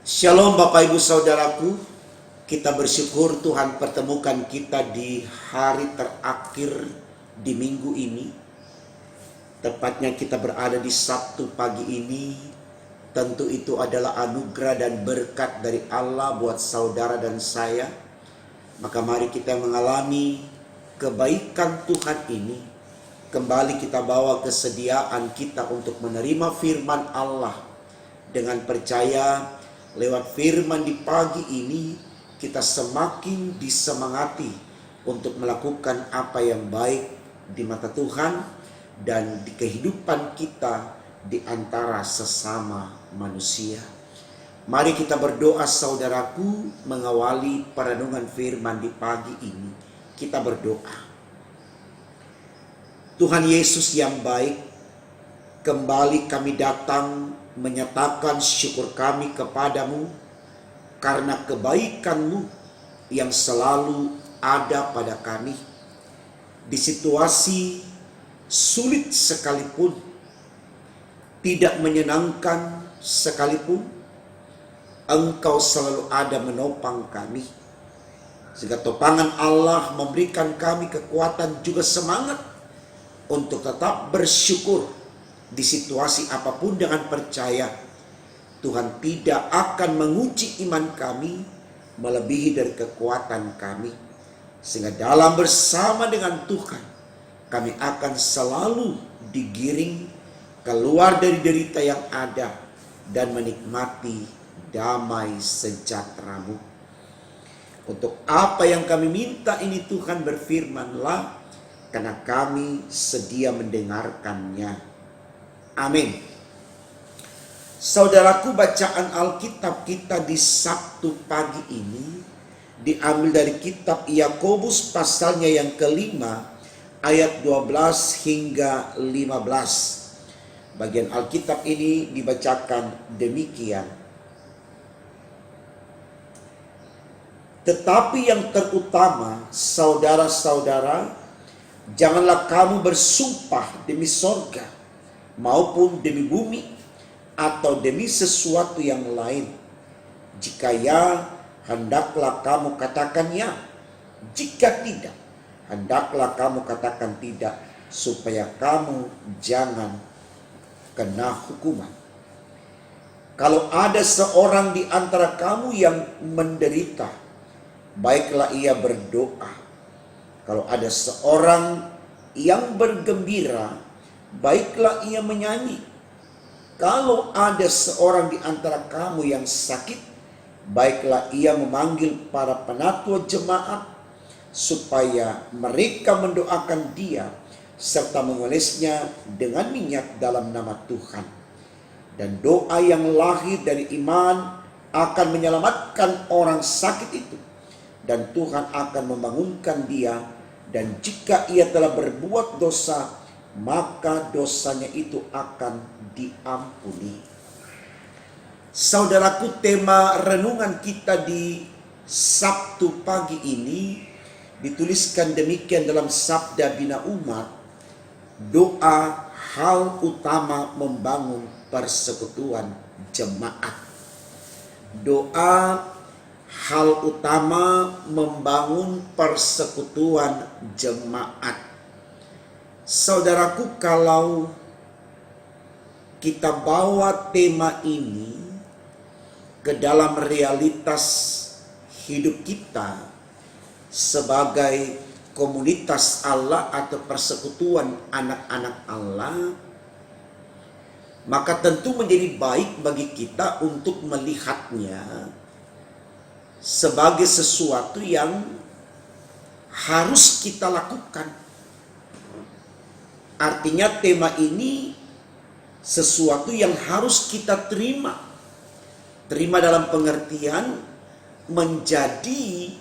Shalom Bapak Ibu Saudaraku, kita bersyukur Tuhan pertemukan kita di hari terakhir di minggu ini. Tepatnya kita berada di Sabtu pagi ini. Tentu itu adalah anugerah dan berkat dari Allah buat saudara dan saya. Maka mari kita mengalami kebaikan Tuhan ini. Kembali kita bawa kesediaan kita untuk menerima firman Allah. Dengan percaya lewat firman di pagi ini, kita semakin disemangati untuk melakukan apa yang baik di mata Tuhan dan di kehidupan kita di antara sesama manusia. Mari kita berdoa saudaraku, mengawali perenungan firman di pagi ini. Kita berdoa. Tuhan Yesus yang baik, kembali kami datang menyatakan syukur kami kepadamu karena kebaikan-Mu yang selalu ada pada kami. Di situasi sulit sekalipun, tidak menyenangkan sekalipun, Engkau selalu ada menopang kami. Sehingga topangan Allah memberikan kami kekuatan juga semangat untuk tetap bersyukur di situasi apapun dengan percaya Tuhan tidak akan menguji iman kami melebihi dari kekuatan kami. Sehingga dalam bersama dengan Tuhan kami akan selalu digiring keluar dari derita yang ada dan menikmati damai sejahtera-Mu. Untuk apa yang kami minta ini Tuhan berfirman-Lah, karena kami sedia mendengarkannya. Amin. Saudaraku, bacaan Alkitab kita di Sabtu pagi ini diambil dari kitab Yakobus pasalnya yang kelima ayat 12 hingga 15. Bagian Alkitab ini dibacakan demikian. Tetapi yang terutama, saudara-saudara, janganlah kamu bersumpah demi sorga maupun demi bumi atau demi sesuatu yang lain. Jika ya, hendaklah kamu katakan ya. Jika tidak, hendaklah kamu katakan tidak, supaya kamu jangan kena hukuman. Kalau ada seorang di antara kamu yang menderita, baiklah ia berdoa. Kalau ada seorang yang bergembira, baiklah ia menyanyi. Kalau ada seorang di antara kamu yang sakit, baiklah ia memanggil para penatua jemaat, supaya mereka mendoakan dia, serta mengolesnya dengan minyak dalam nama Tuhan. Dan doa yang lahir dari iman akan menyelamatkan orang sakit itu, dan Tuhan akan membangunkan dia. Dan jika ia telah berbuat dosa, maka dosanya itu akan diampuni. Saudaraku, tema renungan kita di Sabtu pagi ini dituliskan demikian dalam Sabda Bina Umat. Doa hal utama membangun persekutuan jemaat. Doa hal utama membangun persekutuan jemaat. Saudaraku, kalau kita bawa tema ini ke dalam realitas hidup kita sebagai komunitas Allah atau persekutuan anak-anak Allah, maka tentu menjadi baik bagi kita untuk melihatnya sebagai sesuatu yang harus kita lakukan. Artinya tema ini sesuatu yang harus kita terima. Terima dalam pengertian menjadi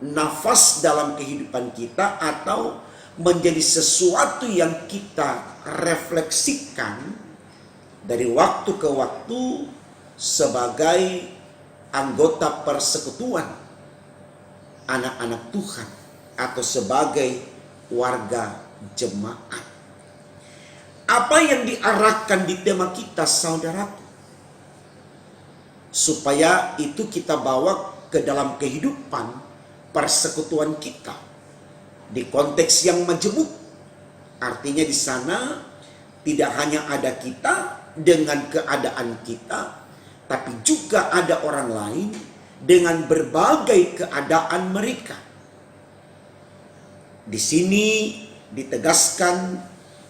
nafas dalam kehidupan kita, atau menjadi sesuatu yang kita refleksikan dari waktu ke waktu sebagai anggota persekutuan anak-anak Tuhan atau sebagai warga jemaat. Apa yang diarahkan di tema kita, saudaraku? supaya itu kita bawa ke dalam kehidupan persekutuan kita di konteks yang majemuk. Artinya di sana tidak hanya ada kita dengan keadaan kita, tapi juga ada orang lain dengan berbagai keadaan mereka. Di sini ditegaskan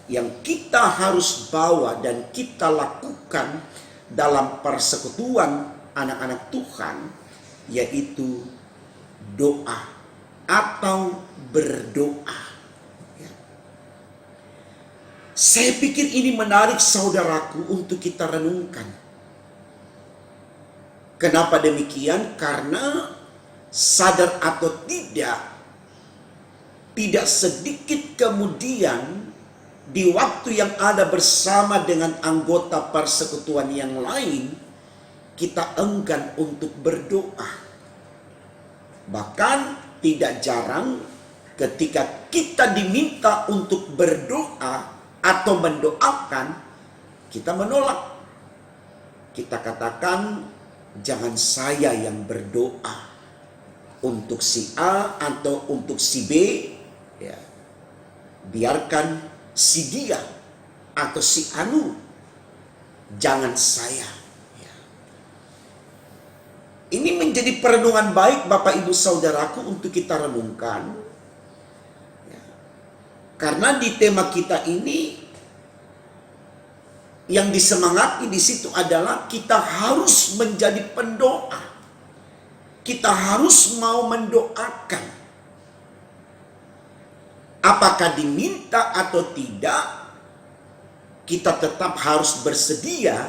yang kita harus bawa dan kita lakukan dalam persekutuan anak-anak Tuhan, yaitu doa atau berdoa. Saya pikir ini menarik saudaraku untuk kita renungkan. Kenapa demikian? Karena sadar atau tidak sedikit kemudian di waktu yang ada bersama dengan anggota persekutuan yang lain, kita enggan untuk berdoa. Bahkan tidak jarang ketika kita diminta untuk berdoa atau mendoakan, kita menolak. Kita katakan, jangan saya yang berdoa untuk si A atau untuk si B, ya. Biarkan si dia atau si Anu, jangan saya. Ya. Ini menjadi perenungan baik Bapak Ibu Saudaraku untuk kita renungkan. Karena di tema kita ini yang disemangati di situ adalah kita harus menjadi pendoa. Kita harus mau mendoakan. Apakah diminta atau tidak, kita tetap harus bersedia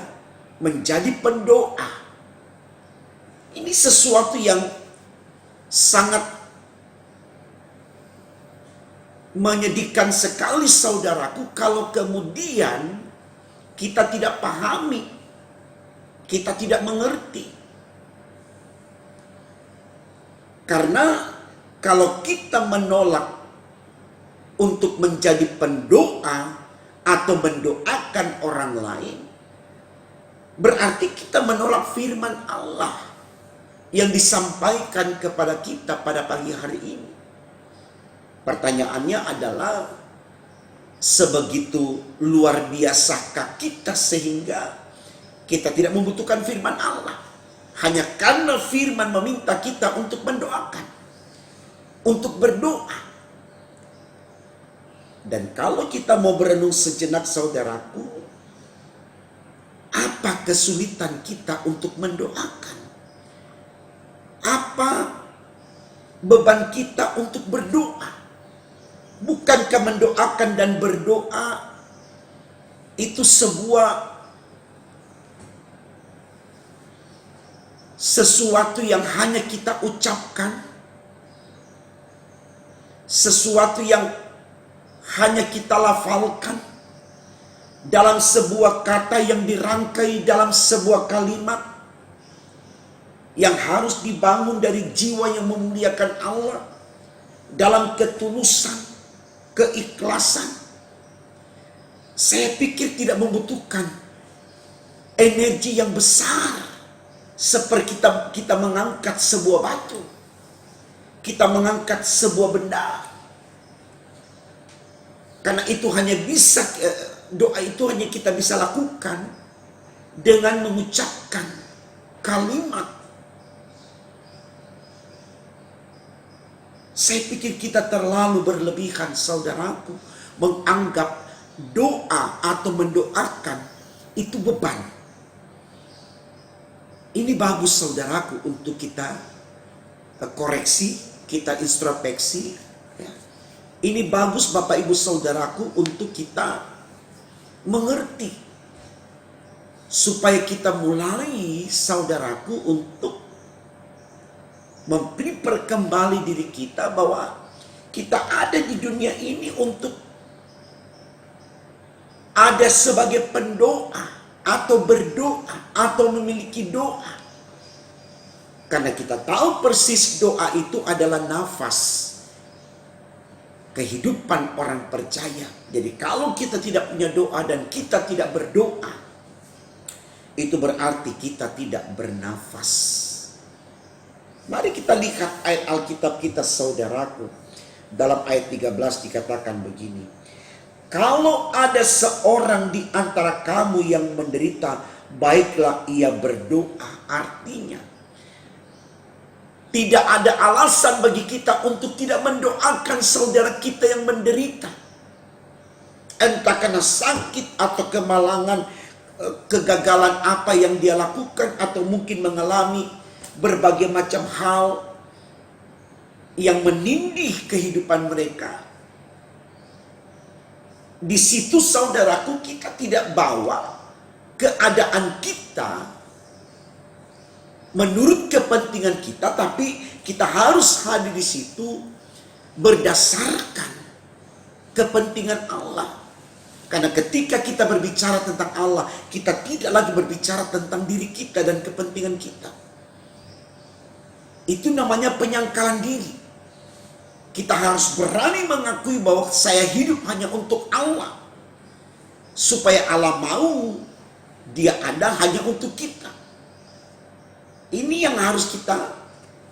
menjadi pendoa. Ini sesuatu yang sangat menyedihkan sekali saudaraku kalau kemudian kita tidak pahami, kita tidak mengerti. Karena kalau kita menolak untuk menjadi pendoa atau mendoakan orang lain, berarti kita menolak firman Allah yang disampaikan kepada kita pada pagi hari ini. Pertanyaannya adalah, sebegitu luar biasakah kita sehingga kita tidak membutuhkan firman Allah? Hanya karena firman meminta kita untuk mendoakan, untuk berdoa. Dan kalau kita mau berenung sejenak saudaraku, apa kesulitan kita untuk mendoakan? Apa beban kita untuk berdoa? Bukankah mendoakan dan berdoa itu sesuatu yang hanya kita ucapkan, sesuatu yang hanya kita lafalkan dalam sebuah kata yang dirangkai dalam sebuah kalimat yang harus dibangun dari jiwa yang memuliakan Allah dalam ketulusan, keikhlasan. Saya pikir tidak membutuhkan energi yang besar seperti kita mengangkat sebuah batu, kita mengangkat sebuah benda. Karena itu hanya bisa, doa itu hanya kita bisa lakukan dengan mengucapkan kalimat. Saya pikir kita terlalu berlebihan saudaraku menganggap doa atau mendoakan itu beban. Ini bagus saudaraku untuk kita koreksi, kita introspeksi. Ya. Ini bagus Bapak Ibu Saudaraku untuk kita mengerti. Supaya kita mulai saudaraku untuk memprepare kembali diri kita bahwa kita ada di dunia ini untuk ada sebagai pendoa atau berdoa atau memiliki doa. Karena kita tahu persis doa itu adalah nafas kehidupan orang percaya. Jadi kalau kita tidak punya doa dan kita tidak berdoa, itu berarti kita tidak bernafas. Mari kita lihat ayat Alkitab kita, saudaraku. Dalam ayat 13 dikatakan begini. Kalau ada seorang di antara kamu yang menderita, baiklah ia berdoa. Artinya, tidak ada alasan bagi kita untuk tidak mendoakan saudara kita yang menderita. Entah karena sakit atau kemalangan, kegagalan apa yang dia lakukan, atau mungkin mengalami berbagai macam hal yang menindih kehidupan mereka. Di situ saudaraku, kita tidak bawa keadaan kita menurut kepentingan kita, tapi kita harus hadir di situ berdasarkan kepentingan Allah. Karena ketika kita berbicara tentang Allah, kita tidak lagi berbicara tentang diri kita dan kepentingan kita. Itu namanya penyangkalan diri. Kita harus berani mengakui bahwa saya hidup hanya untuk Allah. Supaya Allah mau, Dia ada hanya untuk kita. Ini yang harus kita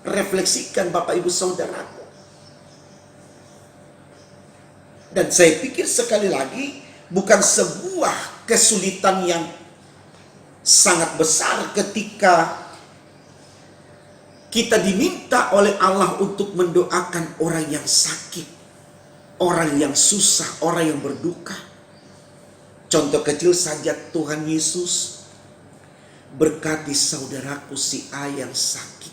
refleksikan, Bapak Ibu Saudaraku. Dan saya pikir sekali lagi, bukan sebuah kesulitan yang sangat besar ketika kita diminta oleh Allah untuk mendoakan orang yang sakit, orang yang susah, orang yang berduka. Contoh kecil saja, Tuhan Yesus berkati saudaraku si A yang sakit,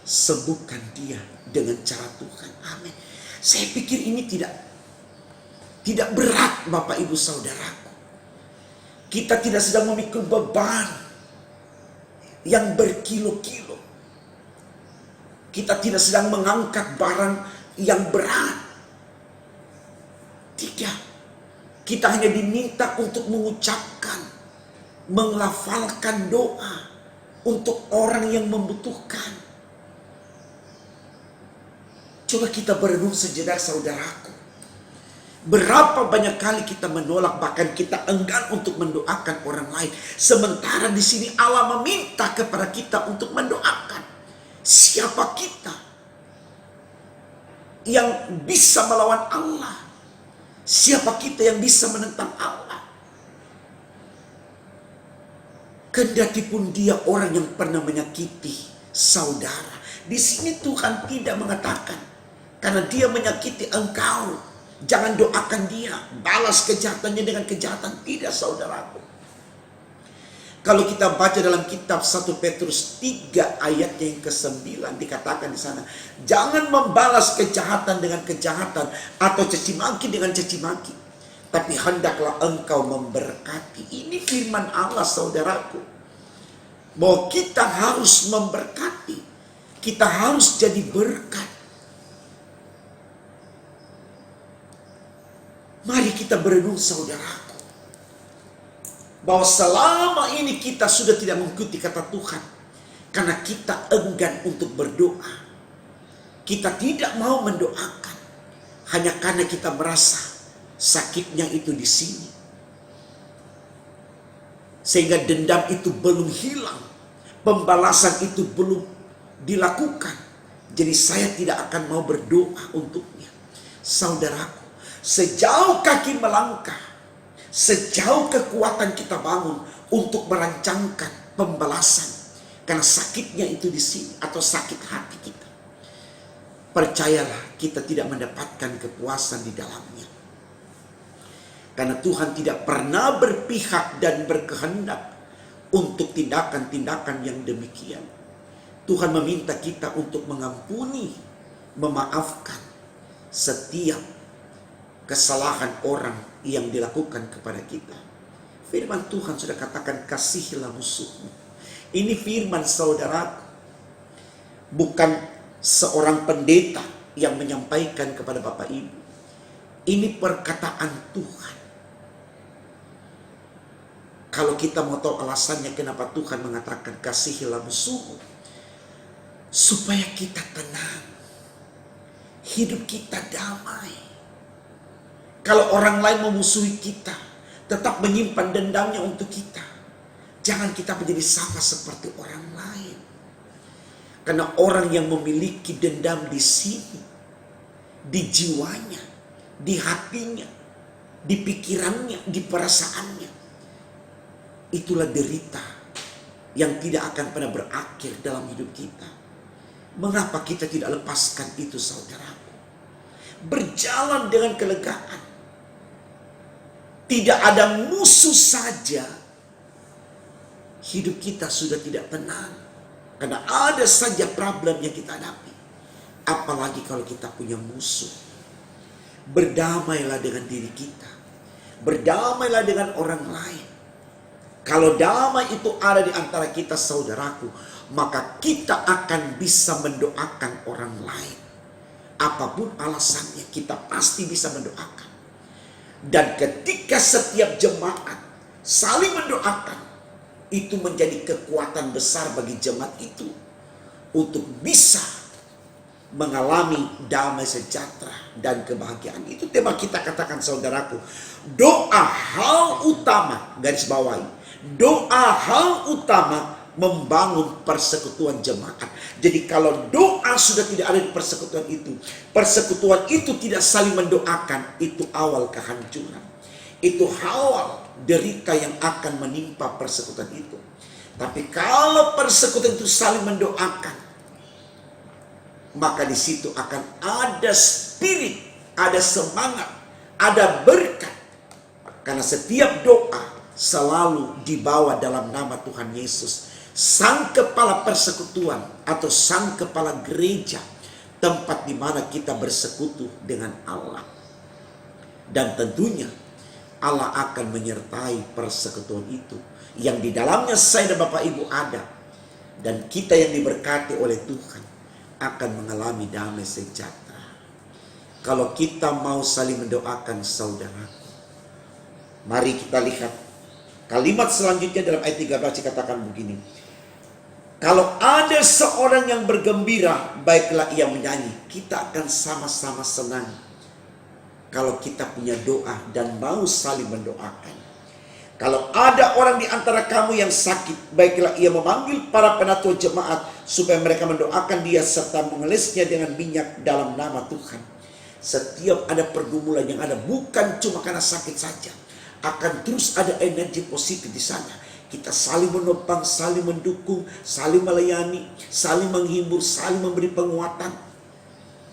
sembuhkan dia dengan cara Tuhan. Amin. Saya pikir ini tidak berat, Bapak Ibu Saudaraku. Kita tidak sedang memikul beban yang berkilo-kilo. Kita tidak sedang mengangkat barang yang berat. Tidak. Kita hanya diminta untuk mengucapkan, menglafalkan doa untuk orang yang membutuhkan. Coba kita berenung sejenak, saudaraku. Berapa banyak kali kita menolak, bahkan kita enggan untuk mendoakan orang lain. Sementara di sini Allah meminta kepada kita untuk mendoakan. Siapa kita yang bisa melawan Allah? Siapa kita yang bisa menentang Allah? Kendati pun dia orang yang pernah menyakiti saudara. Di sini Tuhan tidak mengatakan, karena dia menyakiti engkau, jangan doakan dia, balas kejahatannya dengan kejahatan. Tidak, saudaraku. Kalau kita baca dalam kitab 1 Petrus 3 ayat yang ke-9, dikatakan di sana, jangan membalas kejahatan dengan kejahatan atau caci maki dengan caci maki, tapi hendaklah engkau memberkati. Ini firman Allah, saudaraku, bahwa kita harus memberkati, kita harus jadi berkat. Mari kita berenung, saudaraku, bahwa selama ini kita sudah tidak mengikuti kata Tuhan karena kita enggan untuk berdoa. Kita tidak mau mendoakan hanya karena kita merasa sakitnya itu di sini, sehingga dendam itu belum hilang, pembalasan itu belum dilakukan. Jadi saya tidak akan mau berdoa untuknya. Saudaraku, sejauh kaki melangkah, sejauh kekuatan kita bangun untuk merancangkan pembalasan karena sakitnya itu di sini atau sakit hati kita, percayalah kita tidak mendapatkan kepuasan di dalamnya. Karena Tuhan tidak pernah berpihak dan berkehendak untuk tindakan-tindakan yang demikian. Tuhan meminta kita untuk mengampuni, memaafkan setiap kesalahan orang yang dilakukan kepada kita. Firman Tuhan sudah katakan, kasihilah musuhmu. Ini firman, saudaraku, bukan seorang pendeta yang menyampaikan kepada Bapak Ibu. Ini perkataan Tuhan. Kalau kita mau tahu alasannya kenapa Tuhan mengatakan kasihilah musuhmu, supaya kita tenang, hidup kita damai. Kalau orang lain memusuhi kita, tetap menyimpan dendamnya untuk kita, Jangan kita menjadi sama seperti orang lain. Karena orang yang memiliki dendam di sini, di jiwanya, di hatinya, di pikirannya, di perasaannya, itulah derita yang tidak akan pernah berakhir dalam hidup kita. Mengapa kita tidak lepaskan itu, saudaraku? Berjalan dengan kelegaan. Tidak ada musuh saja, hidup kita sudah tidak tenang. Karena ada saja problem yang kita hadapi. Apalagi kalau kita punya musuh. Berdamailah dengan diri kita. Berdamailah dengan orang lain. Kalau damai itu ada di antara kita, saudaraku, maka kita akan bisa mendoakan orang lain. Apapun alasannya, kita pasti bisa mendoakan. Dan ketika setiap jemaat saling mendoakan, itu menjadi kekuatan besar bagi jemaat itu untuk bisa mengalami damai sejahtera dan kebahagiaan. Itu tema kita, katakan saudaraku. Doa hal utama, garis bawahi. Doa hal utama membangun persekutuan jemaat. Jadi kalau doa sudah tidak ada di persekutuan itu tidak saling mendoakan, itu awal kehancuran. Itu awal derita yang akan menimpa persekutuan itu. Tapi kalau persekutuan itu saling mendoakan, maka di situ akan ada spirit, ada semangat, ada berkat. Karena setiap doa selalu dibawa dalam nama Tuhan Yesus, sang kepala persekutuan atau sang kepala gereja, tempat di mana kita bersekutu dengan Allah. Dan tentunya Allah akan menyertai persekutuan itu, yang di dalamnya saya dan Bapak Ibu ada. Dan kita yang diberkati oleh Tuhan akan mengalami damai sejahtera. Kalau kita mau saling mendoakan, saudara, mari kita lihat kalimat selanjutnya dalam ayat 13 dikatakan begini. Kalau ada seorang yang bergembira, baiklah ia menyanyi. Kita akan sama-sama senang kalau kita punya doa dan mau saling mendoakan. Kalau ada orang di antara kamu yang sakit, baiklah ia memanggil para penatua jemaat supaya mereka mendoakan dia serta mengelesnya dengan minyak dalam nama Tuhan. Setiap ada pergumulan yang ada, bukan cuma karena sakit saja, akan terus ada energi positif di sana. Kita saling menopang, saling mendukung, saling melayani, saling menghibur, saling memberi penguatan.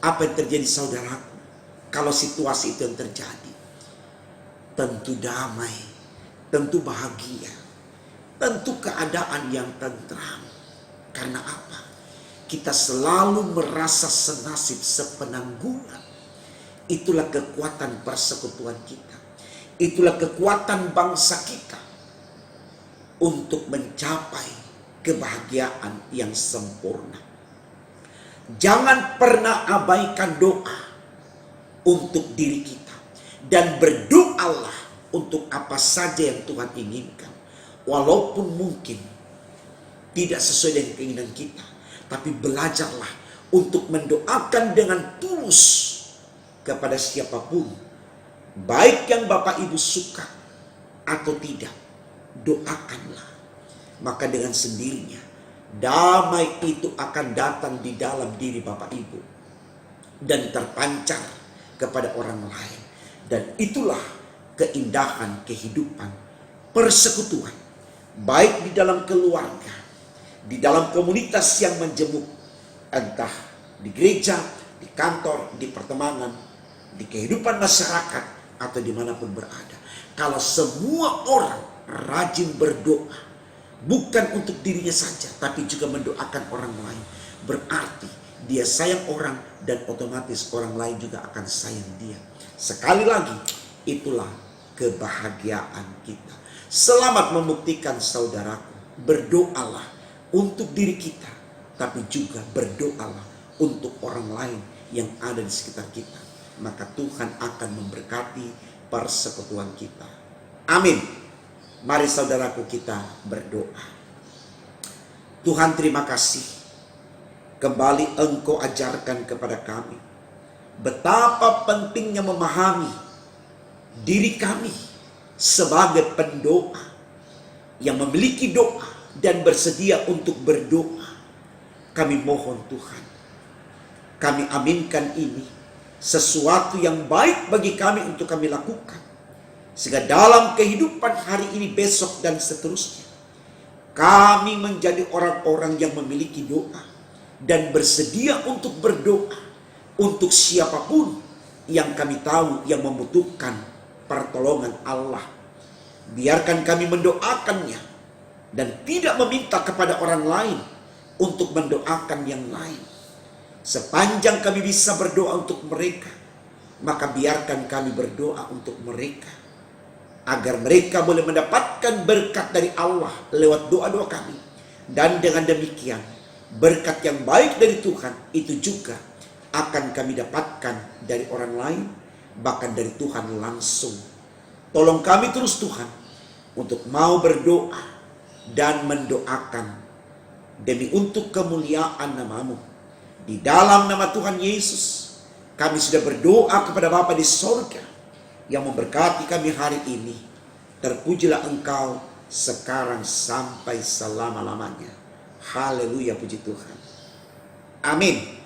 Apa yang terjadi, saudaraku? Kalau situasi itu yang terjadi, tentu damai, tentu bahagia, tentu keadaan yang tentram. Karena apa? Kita selalu merasa senasib, sepenanggungan. Itulah kekuatan persekutuan kita. Itulah kekuatan bangsa kita untuk mencapai kebahagiaan yang sempurna. Jangan pernah abaikan doa untuk diri kita. Dan berdoalah untuk apa saja yang Tuhan inginkan. Walaupun mungkin tidak sesuai dengan keinginan kita. Tapi belajarlah untuk mendoakan dengan tulus kepada siapapun. Baik yang Bapak Ibu suka atau tidak. Doakanlah. Maka dengan sendirinya damai itu akan datang di dalam diri Bapak Ibu. Dan terpancar kepada orang lain. Dan itulah keindahan kehidupan persekutuan, baik di dalam keluarga, di dalam komunitas yang menjemuk, entah di gereja, di kantor, di pertemanan, di kehidupan masyarakat, atau dimanapun berada. Kalau semua orang rajin berdoa, bukan untuk dirinya saja, tapi juga mendoakan orang lain, berarti dia sayang orang, dan otomatis orang lain juga akan sayang dia. Sekali lagi, itulah kebahagiaan kita. Selamat membuktikan, saudaraku. Berdoalah untuk diri kita, tapi juga berdoalah untuk orang lain yang ada di sekitar kita. Maka Tuhan akan memberkati persekutuan kita. Amin. Mari saudaraku kita berdoa. Tuhan, terima kasih. Kembali Engkau ajarkan kepada kami betapa pentingnya memahami diri kami sebagai pendoa. yang memiliki doa dan bersedia untuk berdoa. Kami mohon Tuhan, kami aminkan ini sesuatu yang baik bagi kami untuk kami lakukan. Sehingga dalam kehidupan hari ini, besok, dan seterusnya, kami menjadi orang-orang yang memiliki doa dan bersedia untuk berdoa untuk siapapun yang kami tahu yang membutuhkan pertolongan Allah. Biarkan kami mendoakannya dan tidak meminta kepada orang lain untuk mendoakan yang lain. Sepanjang kami bisa berdoa untuk mereka, maka biarkan kami berdoa untuk mereka, agar mereka boleh mendapatkan berkat dari Allah lewat doa-doa kami. Dan dengan demikian, berkat yang baik dari Tuhan itu juga akan kami dapatkan dari orang lain, bahkan dari Tuhan langsung. Tolong kami terus Tuhan, untuk mau berdoa dan mendoakan demi untuk kemuliaan nama-Mu. Di dalam nama Tuhan Yesus, kami sudah berdoa kepada Bapa di sorga yang memberkati kami hari ini. Terpujilah Engkau sekarang sampai selama-lamanya. Haleluya, puji Tuhan. Amin.